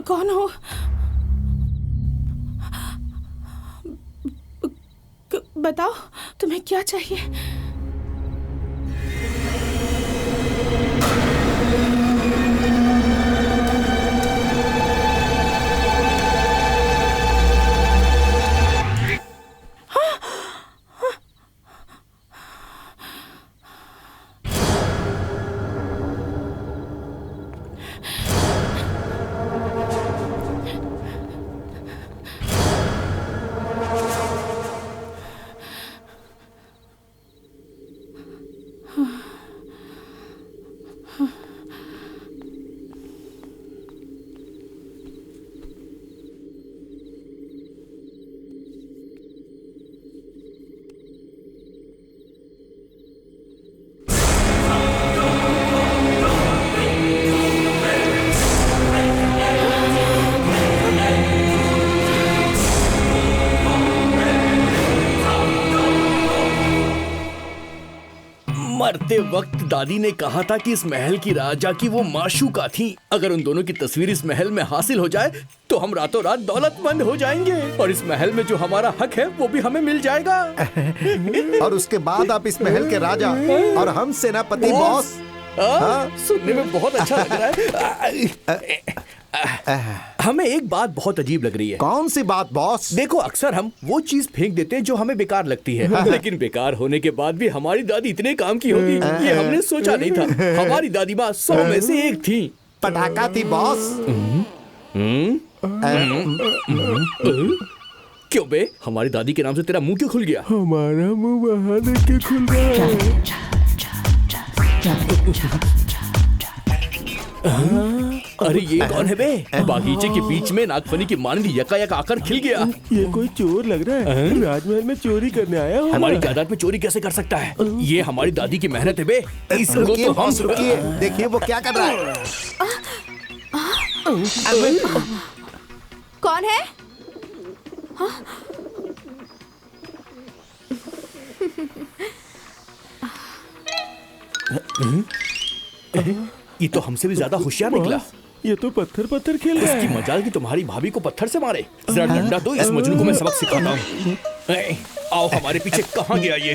कौन हो? बताओ तुम्हें क्या चाहिए? मरते वक्त दादी ने कहा था कि इस महल की राजा की वो माशूका थी। अगर उन दोनों की तस्वीर इस महल में हासिल हो जाए तो हम रातों रात दौलतमंद हो जाएंगे और इस महल में जो हमारा हक है वो भी हमें मिल जाएगा। और उसके बाद आप इस महल के राजा और हम सेनापति बॉस। सुनने में बहुत अच्छा लग रहा है। हमें एक बात बहुत अजीब लग रही है। कौन सी बात बॉस? देखो, अक्सर हम वो चीज फेंक देते हैं जो हमें बेकार लगती है, लेकिन बेकार होने के बाद भी हमारी दादी इतने काम की होगी ये हमने सोचा नहीं था। हमारी दादी माँ 100 में से एक थी। पटाखा थी बॉस। क्यों बे, हमारी दादी के नाम से तेरा मुंह क्यों खुल गया? हमारा मुंह वहाँ देख के खुल रहा है। अरे ये कौन है बे? बागीचे के बीच में नागफनी की मानवी यकायक आकर खिल गया। ये कोई चोर लग रहा है। राजमहल में चोरी करने आया हो। हमारी जायदाद में चोरी कैसे कर सकता है? ये हमारी दादी की मेहनत है बे। रुकिए बॉस, रुकिए, देखिए वो क्या कर रहा है। कौन है? ये तो हमसे भी ज्यादा होशियार निकला। ये तो पत्थर खेल रहा इसकी है। मजाल की तुम्हारी भाभी को पत्थर से मारे। जरा डंडा दो, इस मजनू को मैं सबक सिखाता हूँ। आओ हमारे पीछे, कहाँ गया ये?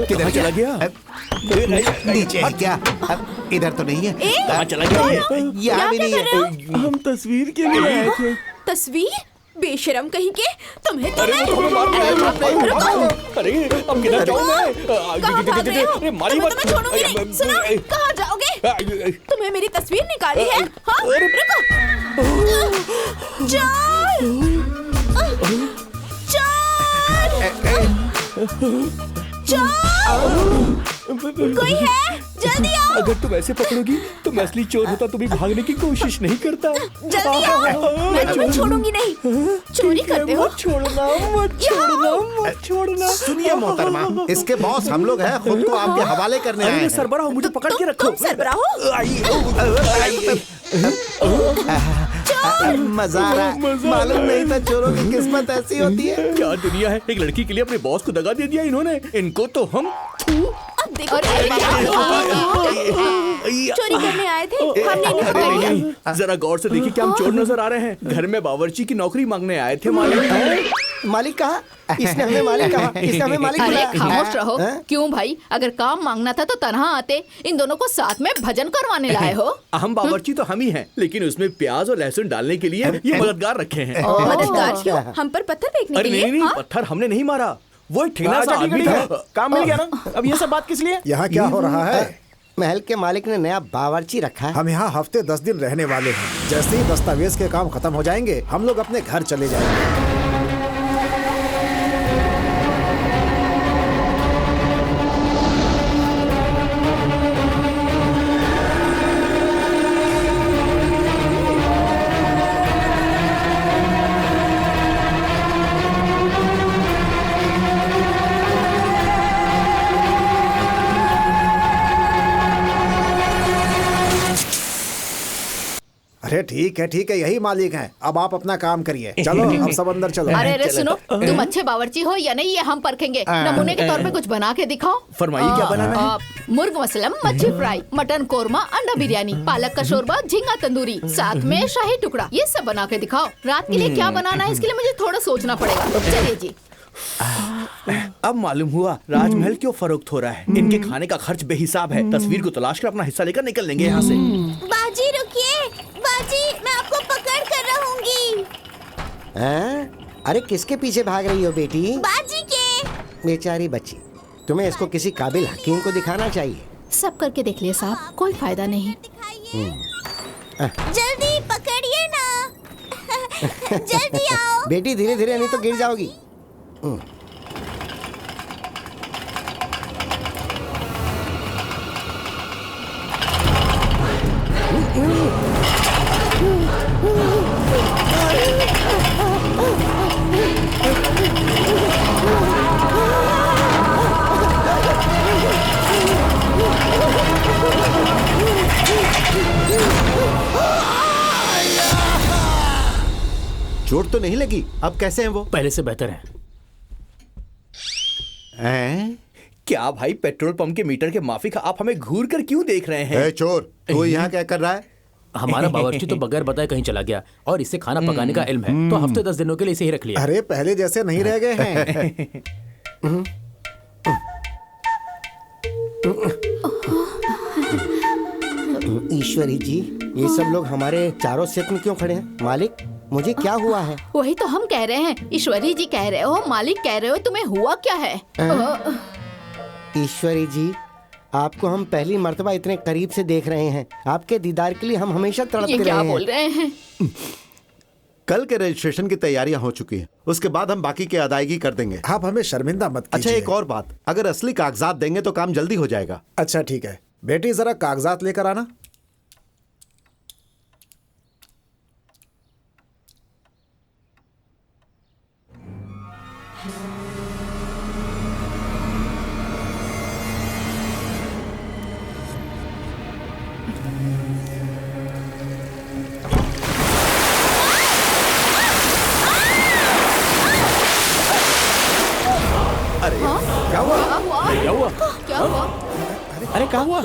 किधर चला गया? नीचे है क्या? इधर तो नहीं है। कहाँ चला गया ये? यहाँ भी नहीं है। हम तस्वीर के लिए आए थे। तस्वीर? बेशरम कहीं के, तुम्हें तो अरे मैं- वो तो हमें मार रहा है। अरे अब किधर जाऊँ मैं? कहाँ भाग रहे हो? अरे मारी तुम्हें मत। तो मैं छोड़ूंगी नहीं। सुनो, कहाँ जाओगे? तुम्हें मेरी तस्वीर निकाली है? हाँ? रुको। चल! कोई है? जल्दी आओ। अगर तुम ऐसे पकड़ोगी तो मैं असली चोर होता तो भी भागने की कोशिश नहीं करता। जल्दी आओ, मैं तुम्हें छोड़ूंगी नहीं। चोरी करते हो? मत छोड़ना, मत छोड़ना, मत छोड़ना। सुनिए मोहतरमा, इसके बॉस हम लोग हैं, खुद को आपके हवाले करने आए अरे हैं। सरबराह, मुझे पकड़ के रखो। तुम सरबराह हो? मजा आ रहा है। मालूम नहीं था चोरों की किस्मत ऐसी होती है। क्या दुनिया है, एक लड़की के लिए अपने बॉस को दगा दे दिया इन्होंने। इनको तो हम अब देखो, चोरी करने आए थे, हमने इन्हें पकड़ लिया। जरा गौर से देखिए, क्या हम चोर नजर आ रहे हैं? घर में बावर्ची की नौकरी मांगने आए थे मालिक। मालिक कहा? इसने हमें मालिक कहा? इसने हमें मालिक अरे बुलाया? खामोश रहो। क्यों भाई, अगर काम मांगना था तो तनहा आते। इन दोनों को साथ में भजन करवाने लाए हो। हम बावर्ची तो हम ही हैं, लेकिन उसमें प्याज और लहसुन डालने के लिए ये मददगार रखे हैं। मददगार क्यों? हम पर पत्थर फेंकने अरे के लिए? नहीं नहीं, हाँ? पत्थर हमने नहीं मारा, वो एक ठेंगना सा आदमी था। काम मिल गया ना। अब ये सब बात किस लिए? यहाँ क्या हो रहा है? महल के मालिक ने नया बावर्ची रखा है। हम यहाँ हफ्ते 10 दिन रहने वाले हैं। जैसे ही दस्तावेज के काम खत्म हो जाएंगे हम लोग अपने घर चले जाएंगे। अरे अरे ठीक है, यही मालिक हैं। अब आप अपना काम करिए। चलो अब सब अंदर चलो। अरे सुनो, तुम अच्छे बावर्ची हो या नहीं ये हम परखेंगे। नमूने के तौर पे कुछ बना के दिखाओ। फरमाइए, क्या बनाना है? मुर्ग मसलम, मच्छी फ्राई, मटन कोरमा, अंडा बिरयानी, पालक का शोरबा, झींगा तंदूरी, साथ में शाही टुकड़ा, ये सब बना के दिखाओ। रात के लिए क्या बनाना है इसके लिए मुझे थोड़ा सोचना पड़ेगा। चलिए जी। अब मालूम हुआ राजमहल क्यों फरोख्त हो रहा है। इनके खाने का खर्च बेहिसाब है। तस्वीर को तलाश कर अपना हिस्सा लेकर निकल लेंगे यहाँ से। बाजी रुकिए, बाजी मैं आपको पकड़ कर रहूंगी। अरे किसके पीछे भाग रही हो बेटी? बाजी के। बेचारी बच्ची, तुम्हें इसको किसी काबिल हकीम को दिखाना चाहिए। सब करके देख लिया साहब, कोई फायदा नहीं। जल्दी पकड़िए ना। जल्दी आओ। बेटी धीरे धीरे, नहीं तो गिर जाओगी। चोट तो नहीं लगी? अब कैसे हैं वो? पहले से बेहतर है। क्या भाई, पेट्रोल पंप के मीटर के माफिक आप हमें घूर कर क्यों देख रहे हैं? चोर, तू यहाँ क्या कर रहा है? हमारा बावर्ची तो बगैर बताए कहीं चला गया और इसे खाना पकाने का इल्म है, तो हफ्ते 10 दिनों के लिए इसे ही रख लिया। अरे पहले जैसे नहीं रह गए हैं। ईश्वरी जी, ये सब लोग हमारे चारों सेट में क्यों खड़े हैं? मालिक, मुझे क्या हुआ है? वही तो हम कह रहे हैं। ईश्वरी जी कह रहे हो, मालिक कह रहे हो, तुम्हें हुआ क्या है? ईश्वरी जी, आपको हम पहली मर्तबा इतने करीब से देख रहे हैं। आपके दीदार के लिए हम हमेशा तड़पते रहे हैं। ये क्या बोल रहे हैं? कल के रजिस्ट्रेशन की तैयारियां हो चुकी हैं। उसके बाद हम बाकी की अदायगी कर देंगे। आप हमें शर्मिंदा मत कीजिए। अच्छा, एक और बात, अगर असली कागजात देंगे तो काम जल्दी हो जाएगा। अच्छा ठीक है, बेटी जरा कागजात लेकर आना। क्या हुआ? अरे क्या हुआ?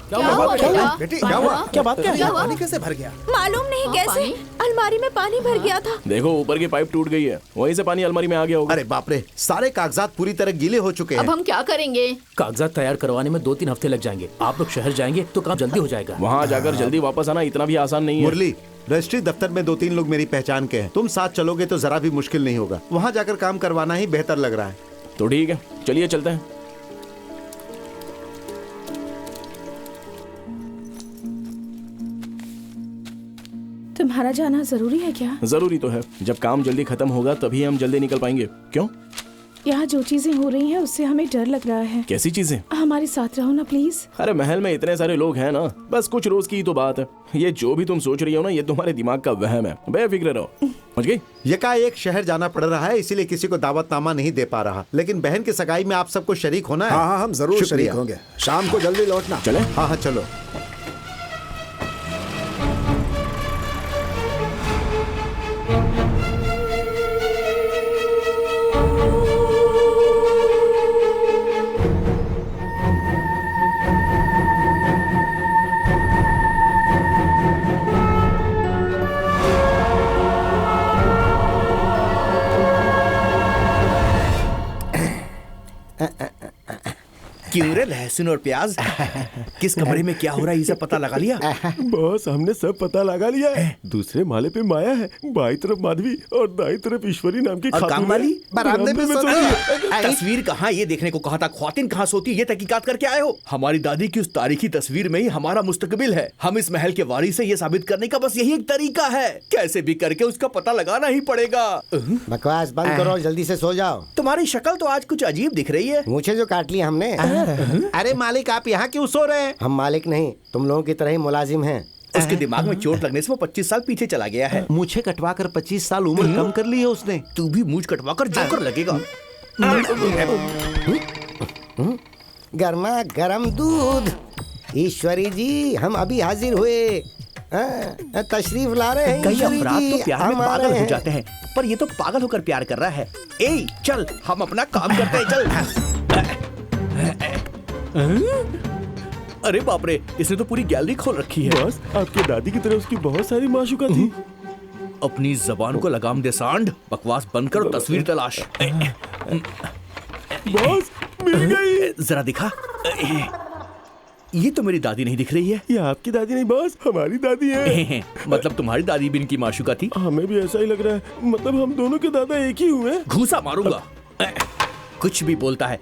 क्या हुआ? बेटी क्या हुआ? क्या बात क्या है? पानी कैसे भर गया? मालूम नहीं कैसे अलमारी में पानी भर गया था। देखो, ऊपर की पाइप टूट गई है, वहीं से पानी अलमारी में आ गया होगा। अरे बाप रे, सारे कागजात पूरी तरह गीले हो चुके अब हैं। हम क्या करेंगे? कागजात तैयार करवाने में 2-3 हफ्ते लग जाएंगे। आप लोग शहर जाएंगे तो काम जल्दी हो जाएगा। वहाँ जाकर जल्दी वापस आना इतना भी आसान नहीं है। मुरली, रजिस्ट्री दफ्तर में 2-3 लोग मेरी पहचान के हैं। तुम साथ चलोगे तो जरा भी मुश्किल नहीं होगा। वहाँ जाकर काम करवाना ही बेहतर लग रहा है। तो ठीक है, चलिए चलते हैं। तुम्हारा जाना जरूरी है क्या? जरूरी तो है। जब काम जल्दी खत्म होगा तभी हम जल्दी निकल पाएंगे। क्यों? यहाँ जो चीजें हो रही हैं उससे हमें डर लग रहा है। कैसी चीजें? हमारे साथ रहो ना प्लीज। अरे महल में इतने सारे लोग हैं ना, बस कुछ रोज की ही तो बात है। ये जो भी तुम सोच रही हो ना, ये तुम्हारे दिमाग का वहम है। बेफिक्र रहो। समझ गई? यकाएक शहर जाना पड़ रहा है, इसीलिए किसी को दावतनामा नहीं दे पा रहा। लेकिन बहन की सगाई में आप सबको शरीक होना है। हाँ, हम जरूर शुक्रिया। शरीक होंगे। शाम को जल्दी लौटना। चले? हाँ चलो। क्यों रे, लहसुन और प्याज? किस कमरे में क्या हो रहा है, ये सब पता लगा लिया? बॉस, हमने सब पता लगा लिया है। दूसरे माले पे माया है, बाई तरफ माधवी और दाई तरफ ईश्वरी नाम की और खातून काम वाली? है। बरामदे में सो रही है। तस्वीर कहाँ, ये देखने को कहा था। ख्वातीन कहाँ सोती है, ये तहकीकात करके आए हो? हमारी दादी की उस तारीखी तस्वीर में ही हमारा मुस्तकबिल है। हम इस महल के वारिस है, ये साबित करने का बस यही एक तरीका है। कैसे भी करके उसका पता लगाना ही पड़ेगा। बकवास बंद करो और जल्दी से सो जाओ। तुम्हारी शक्ल तो आज कुछ अजीब दिख रही है। मुझे जो काट लिया हमने। अरे मालिक, आप यहाँ क्यों सो रहे हैं? हम मालिक नहीं, तुम लोगों की तरह ही मुलाजिम हैं। उसके दिमाग में चोट लगने से वो 25 साल पीछे चला गया है। मूछें कटवाकर 25 साल उम्र कम कर ली है उसने। तू भी मूछ कटवाकर जोकर लगेगा। गर्मा गर्म दूध। ईश्वरी जी, हम अभी हाजिर हुए। तशरीफ ला रहे हैं कई ईश्वरी अपराध जी, तो प्यार में हम आ पागल रहे हो हैं। जाते हैं, पर ये तो पागल होकर प्यार कर रहा है। ए चल हम अपना काम करते हैं, चल। अरे बाप रे, इसने तो पूरी गैलरी खोल रखी है। बॉस, आपके दादी की तरह उसकी बहुत सारी माशूका थी। अपनी जबान को लगाम दे सांड, बकवास बंद कर और तस्वीर तलाश। बॉस, मिल गई। जरा दिखा। ये तो मेरी दादी नहीं दिख रही है। ये आपकी दादी नहीं बॉस, हमारी दादी है। मतलब तुम्हारी दादी भी इनकी माशूका थी? हमें भी ऐसा ही लग रहा है, मतलब हम दोनों के दादा एक ही हुए। घूसा मारूंगा। कुछ भी बोलता है।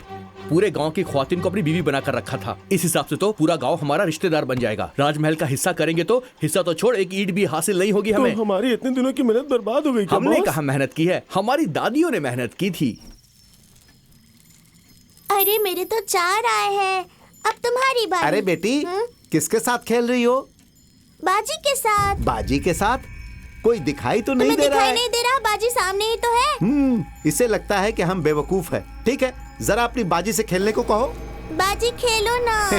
पूरे गांव की ख्वातीन को अपनी बीवी बनाकर रखा था। इस हिसाब से तो पूरा गांव हमारा रिश्तेदार बन जाएगा। राजमहल का हिस्सा करेंगे तो हिस्सा तो छोड़, एक ईंट भी हासिल नहीं होगी हमें। तो हमारी इतने दिनों की मेहनत बर्बाद हो गई क्या हमने बॉस? कहा मेहनत की है, हमारी दादियों ने मेहनत की थी। अरे मेरे तो 4 आए हैं, अब तुम्हारी बारी। अरे बेटी, किसके साथ खेल रही हो? बाजी के साथ। बाजी के साथ? कोई दिखाई तो नहीं तुम्हें दे रहा दिखाई है। नहीं दे रहा, बाजी सामने ही तो है। इसे लगता है कि हम बेवकूफ हैं। ठीक है, जरा अपनी बाजी से खेलने को कहो। बाजी खेलो ना।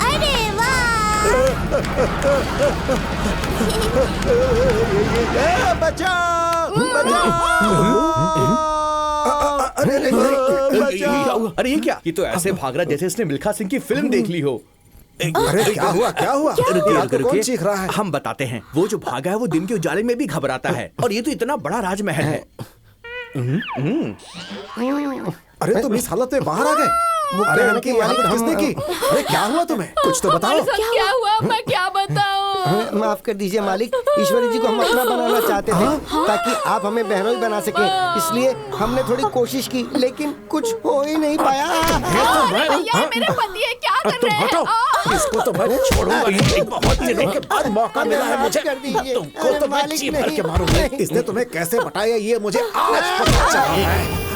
अरे वाह! बचाओ, बचाओ! अरे ये क्या? ये तो ऐसे भाग रहा जैसे इसने मिल्खा सिंह की फिल्म देख ली हो। अरे क्या हुआ, क्या हुआ? रुकिए, आपको कौन रुकिए। सीख रहा है? हम बताते हैं। वो जो भागा है वो दिन के उजाले में भी घबराता है, और ये तो इतना बड़ा राजमहल है। अरे तुम इस हालत में बाहर आ गए? अरे इनकी हालत किसने की? अरे क्या हुआ तुम्हें? कुछ तो बताओ। हमारे साथ क्या हुआ, मैं क्या बताऊं? माफ कर दीजिए मालिक, ईश्वरी जी को हम अपना बनाना चाहते थे ताकि आप हमें बहनोई बना सके, इसलिए हमने थोड़ी कोशिश की, लेकिन कुछ हो ही नहीं पाया। अरे भैया, मेरे पति है, क्या कर रहे हैं? इसको तो मैं छोड़ूंगा नहीं। बहुत दिनों के बाद मौका मिला है मुझे। कर दीजिए। तुमको अरे तो मैं मालिक जी भर नहीं, के मारूंगा। नहीं। इसने तुम्हें कैसे बटाया ये मुझे आज पता चला है।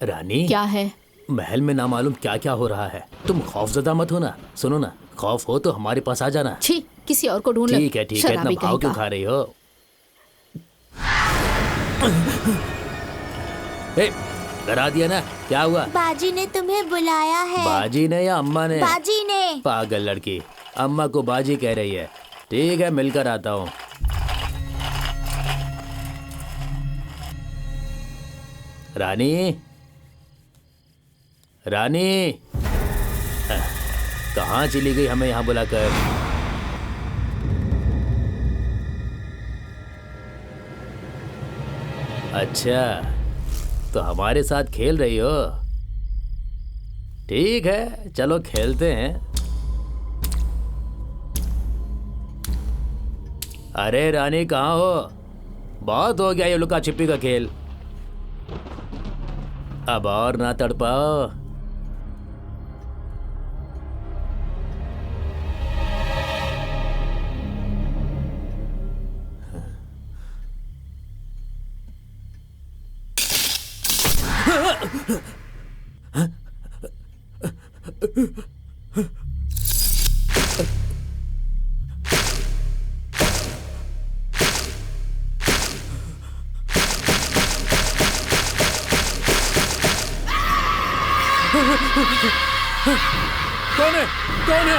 रानी, क्या है? महल में ना मालूम क्या क्या हो रहा है। तुम खौफजदा मत हो ना। सुनो ना, खौफ हो तो हमारे पास आ जाना। छी, किसी और को ढूंढ लो। ठीक है, ठीक है, इतना शराबी भाव कहीं क्यों का। खा रही हो? ए, डरा दिया ना? क्या हुआ? बाजी ने तुम्हें बुलाया है। बाजी ने या अम्मा ने? बाजी ने। पागल लड़की, अम्मा को बाजी कह रही है। ठीक है, मिलकर आता हूँ। रानी, रानी, कहाँ चली गई हमें यहाँ बुलाकर? अच्छा, तो हमारे साथ खेल रही हो? ठीक है, चलो खेलते हैं। अरे रानी, कहाँ हो? बहुत हो गया ये लुका छिपी का खेल। अब और ना तड़पाओ। कौन है? कौन है?